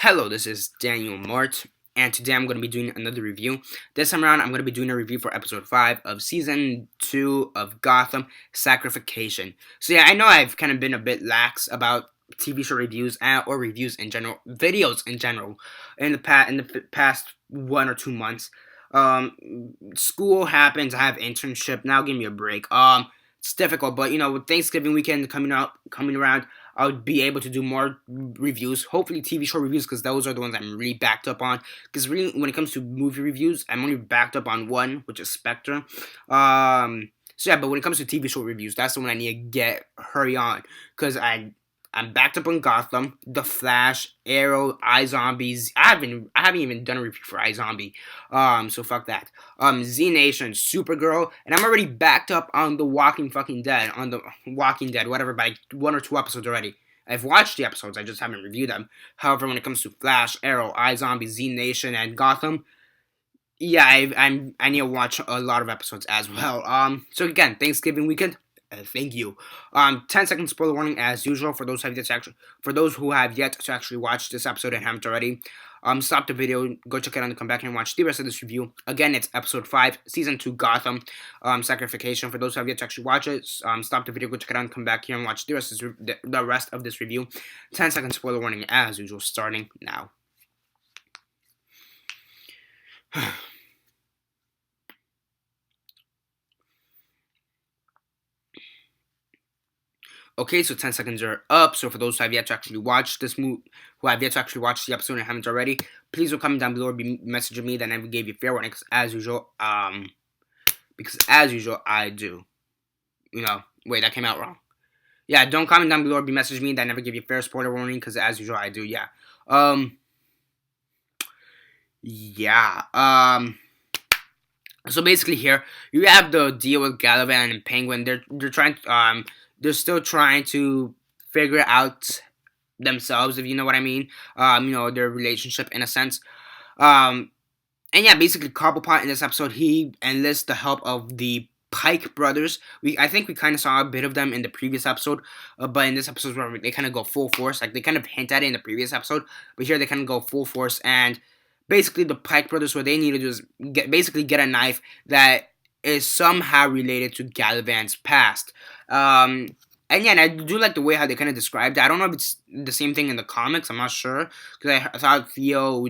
Hello, this is Daniel Mart, and today I'm going to be doing another review. This time around, I'm going to be doing a review for episode 5 of season 2 of Gotham, Scarification. So yeah, I know I've kind of been a bit lax about TV show reviews or reviews in general, videos in general, in the past 1 or 2 months. School happens. I have internship now. Give me a break. It's difficult, but with Thanksgiving weekend coming around, I would be able to do more reviews, hopefully TV show reviews, because those are the ones I'm really backed up on. Because really, when it comes to movie reviews, I'm only backed up on one, which is Spectre. So yeah, but when it comes to TV show reviews, that's the one I need to hurry on, because I'm backed up on Gotham, The Flash, Arrow, iZombies. I haven't even done a review for iZombie. So fuck that. Z Nation, Supergirl, and I'm already backed up on The Walking Dead, whatever, by 1 or 2 episodes already. I've watched the episodes, I just haven't reviewed them. However, when it comes to Flash, Arrow, iZombie, Z Nation, and Gotham, yeah, I need to watch a lot of episodes as well. So again, Thanksgiving weekend. Thank you. 10-second spoiler warning as usual for those who have yet to actually watch this episode and haven't already. Stop the video, go check it out, and come back and watch the rest of this review. Again, it's episode 5, season 2, Gotham, Scarification. For those who have yet to actually watch it, stop the video, go check it out, and come back here and watch the rest of this review. 10-second spoiler warning as usual, starting now. Okay, so 10 seconds are up. So for those who have yet to actually watch the episode and haven't already, please do comment down below or be messaging me. Then I gave you fair warning, because as usual, I do. Wait, that came out wrong. Yeah, don't comment down below or be messaging me. That I never give you fair spoiler warning, because as usual, I do. Yeah. So basically here you have the deal with Galavan and Penguin. They're still trying to figure out themselves, if you know what I mean. Their relationship in a sense. And yeah, basically Cobblepot in this episode, he enlists the help of the Pike brothers. I think we kind of saw a bit of them in the previous episode, but in this episode where they kind of go full force, like they kind of hint at it in the previous episode, but here they kind of go full force. And basically the Pike brothers, what they need to do is get a knife that is somehow related to Galavan's past. And yeah, and I do like the way how they kind of described it. I don't know if it's the same thing in the comics. I'm not sure, because I thought Theo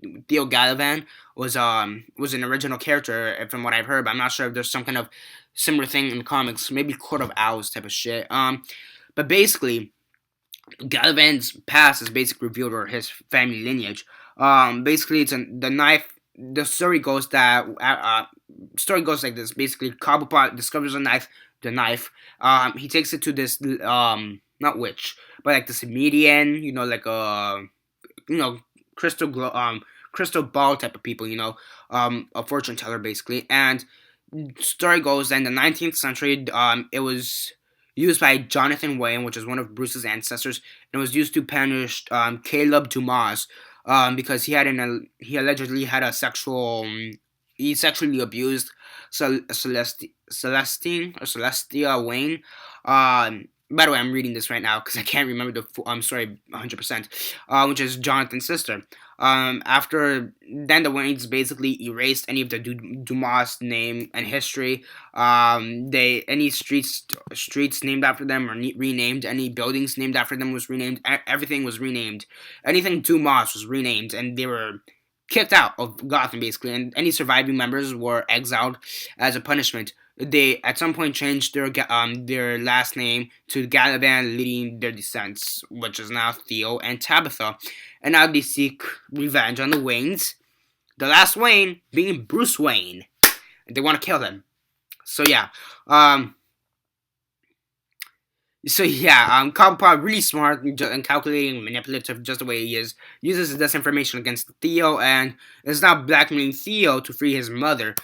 Galavan was an original character from what I've heard, but I'm not sure if there's some kind of similar thing in the comics. Maybe Court of Owls type of shit. But basically, Galavan's past is basically revealed, or his family lineage. Basically, it's the knife. The story goes like this. Basically, Cobblepot discovers the knife. He takes it to this not witch, but like this median, like a crystal ball type of people, a fortune teller basically. And story goes that in the 19th century, it was used by Jonathan Wayne, which is one of Bruce's ancestors, and it was used to punish Caleb Dumas, because he allegedly had he sexually abused Celestia Wayne. By the way, I'm reading this right now because I can't remember the full, I'm sorry, 100%, which is Jonathan's sister. After then, the Waynes basically erased any of the Dumas name and history. Any streets named after them or renamed. Any buildings named after them was renamed. Everything was renamed. Anything Dumas was renamed, and they were kicked out of Gotham basically. And any surviving members were exiled as a punishment. They at some point changed their last name to Galavan, leading their descendants, which is now Theo and Tabitha. And now they seek revenge on the Waynes. The last Wayne being Bruce Wayne. And they want to kill him. So yeah. Cobblepot, really smart and calculating, manipulative, just the way he is, uses this information against Theo and is now blackmailing Theo to free his mother.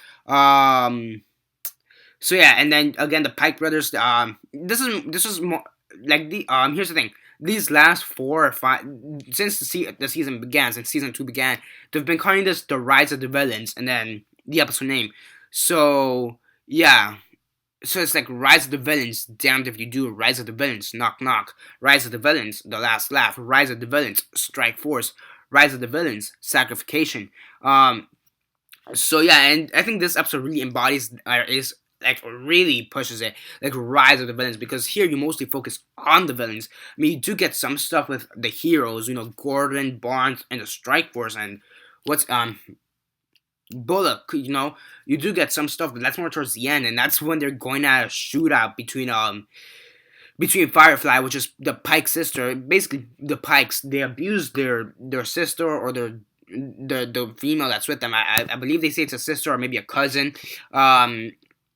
So yeah, and then again the Pike brothers. This is more like here's the thing. These last 4 or 5 since the season began, since season 2 began, they've been calling this the Rise of the Villains, and then the episode name. So yeah, So it's like Rise of the Villains, damned if you do, Rise of the Villains, knock knock, Rise of the Villains, The Last Laugh, Rise of the Villains, Strike Force, Rise of the Villains, Sacrification. Um, so yeah, and I think this episode really embodies, is like really pushes it, like Rise of the Villains, because here you mostly focus on the villains. I mean, you do get some stuff with the heroes, Gordon, Barnes, and the Strike Force, and what's Bullock. You do get some stuff, but that's more towards the end, and that's when they're going at a shootout between Firefly, which is the Pike's sister. Basically, the Pikes, they abuse their sister, or the female that's with them. I believe they say it's a sister or maybe a cousin.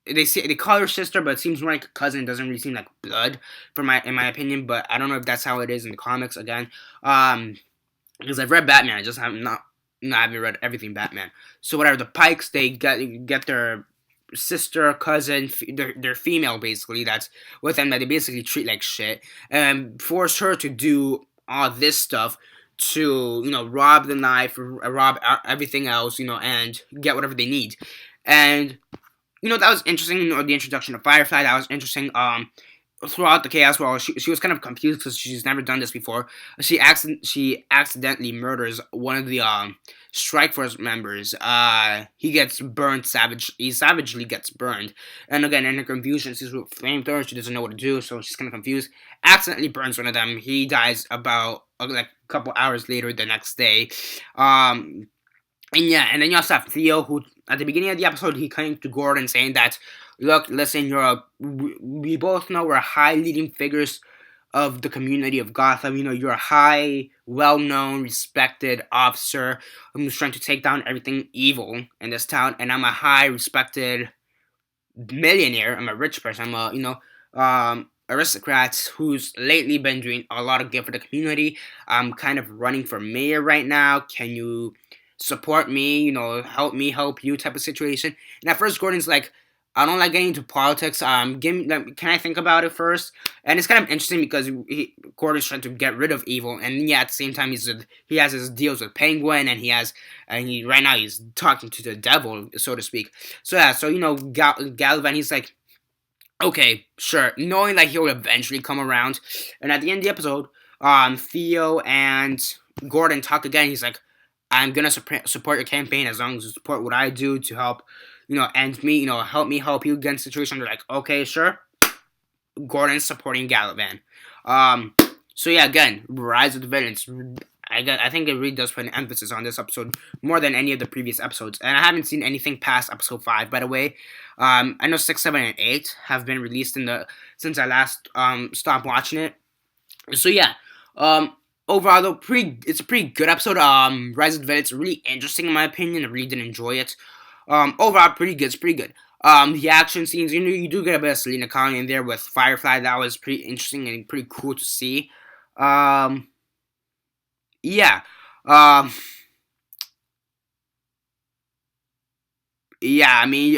They call her sister, but it seems more like a cousin. It doesn't really seem like blood, in my opinion. But I don't know if that's how it is in the comics again. Because I've read Batman, I just have not. No, I haven't read everything Batman. So whatever, the Pikes, they get their sister, cousin, their female basically, that's with them, that they basically treat like shit, and force her to do all this stuff to rob the knife, rob everything else, and get whatever they need. And that was interesting. The introduction of Firefly, that was interesting. Throughout the chaos, well, she was kind of confused because she's never done this before. She accidentally murders one of the Strike Force members. He gets burned he savagely gets burned. And again, in her confusion, she's with flamethrower. She doesn't know what to do, so she's kind of confused. Accidentally burns one of them. He dies about like a couple hours later the next day. And yeah, and then you also have Theo, who at the beginning of the episode, he came to Gordon saying that, look, listen, we both know we're high leading figures of the community of Gotham. You're a high, well-known, respected officer who's trying to take down everything evil in this town, and I'm a high, respected millionaire. I'm a rich person. I'm aristocrat who's lately been doing a lot of good for the community. I'm kind of running for mayor right now. Can you support me, help me help you type of situation? And at first Gordon's like, I don't like getting into politics. Can I think about it first? And it's kind of interesting because Gordon's trying to get rid of evil, and yeah, at the same time he has his deals with Penguin, and right now he's talking to the devil, so to speak. So yeah, so Galavan, he's like, okay, sure, knowing that he'll eventually come around. And at the end of the episode, Theo and Gordon talk again. He's like, I'm gonna support your campaign as long as you support what I do to help, and me, help me help you against situation. They're like, okay, sure. Gordon's supporting Galavan. So yeah, again, Rise of the Villains. I think it really does put an emphasis on this episode more than any of the previous episodes. And I haven't seen anything past episode 5, by the way. I know 6, 7, and 8 have been released since I last stopped watching it. So yeah, overall though, it's a pretty good episode. Rise of the Villains, really interesting in my opinion. I really did enjoy it. Overall, pretty good. It's pretty good. The action scenes, you do get a bit of Selena Kyle in there with Firefly. That was pretty interesting and pretty cool to see. Yeah. Yeah, I mean,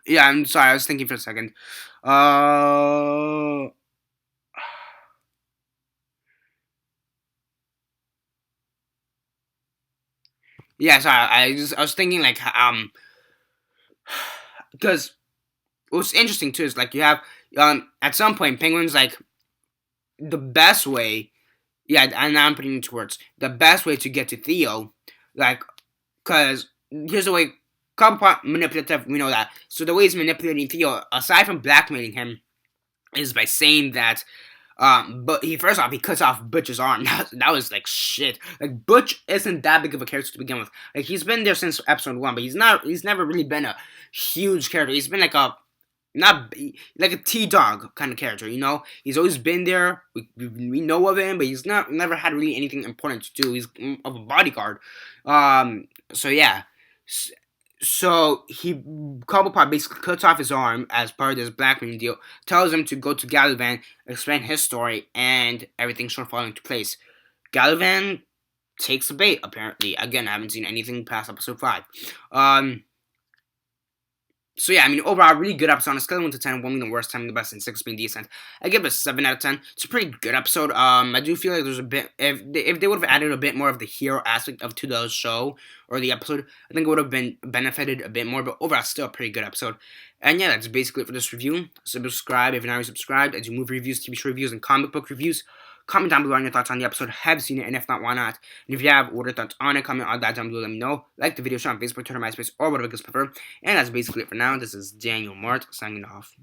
yeah, I'm sorry, I was thinking for a second. Uh, yeah, sorry, I was thinking, like, because what's interesting too is, like, you have, at some point, Penguin's like, the best way, yeah, and now I'm putting it into words, the best way to get to Theo, like, because here's the way, Cobblepot manipulative, we know that. So the way he's manipulating Theo, aside from blackmailing him, is by saying that, but he cuts off Butch's arm. That was like shit. Like, Butch isn't that big of a character to begin with. Like, he's been there since episode 1, but he's never really been a huge character. He's been like not like a T-Dog kind of character, He's always been there. We know of him, but he's never had really anything important to do. He's of a bodyguard. So yeah. So Cobblepot basically cuts off his arm as part of this blackmailing deal, tells him to go to Galavan, explain his story, and everything sort of falling into place. Galavan takes the bait, apparently. Again, I haven't seen anything past episode 5. So yeah, I mean, overall, really good episode. On a scale of 1 to 10, 1 being the worst, 10 being the best, and 6 being decent, I give it a 7 out of 10. It's a pretty good episode. I do feel like there's a bit, if they would have added a bit more of the hero aspect to the show or the episode, I think it would have been benefited a bit more. But overall, still a pretty good episode. And yeah, that's basically it for this review. Subscribe if you're not already subscribed. I do movie reviews, TV show reviews, and comic book reviews. Comment down below on your thoughts on the episode. Have you seen it? And if not, why not? And if you have, what are your thoughts on it? Comment all that down below. Let me know. Like the video, share on Facebook, Twitter, MySpace, or whatever you guys prefer. And that's basically it for now. This is Daniel Mart signing off.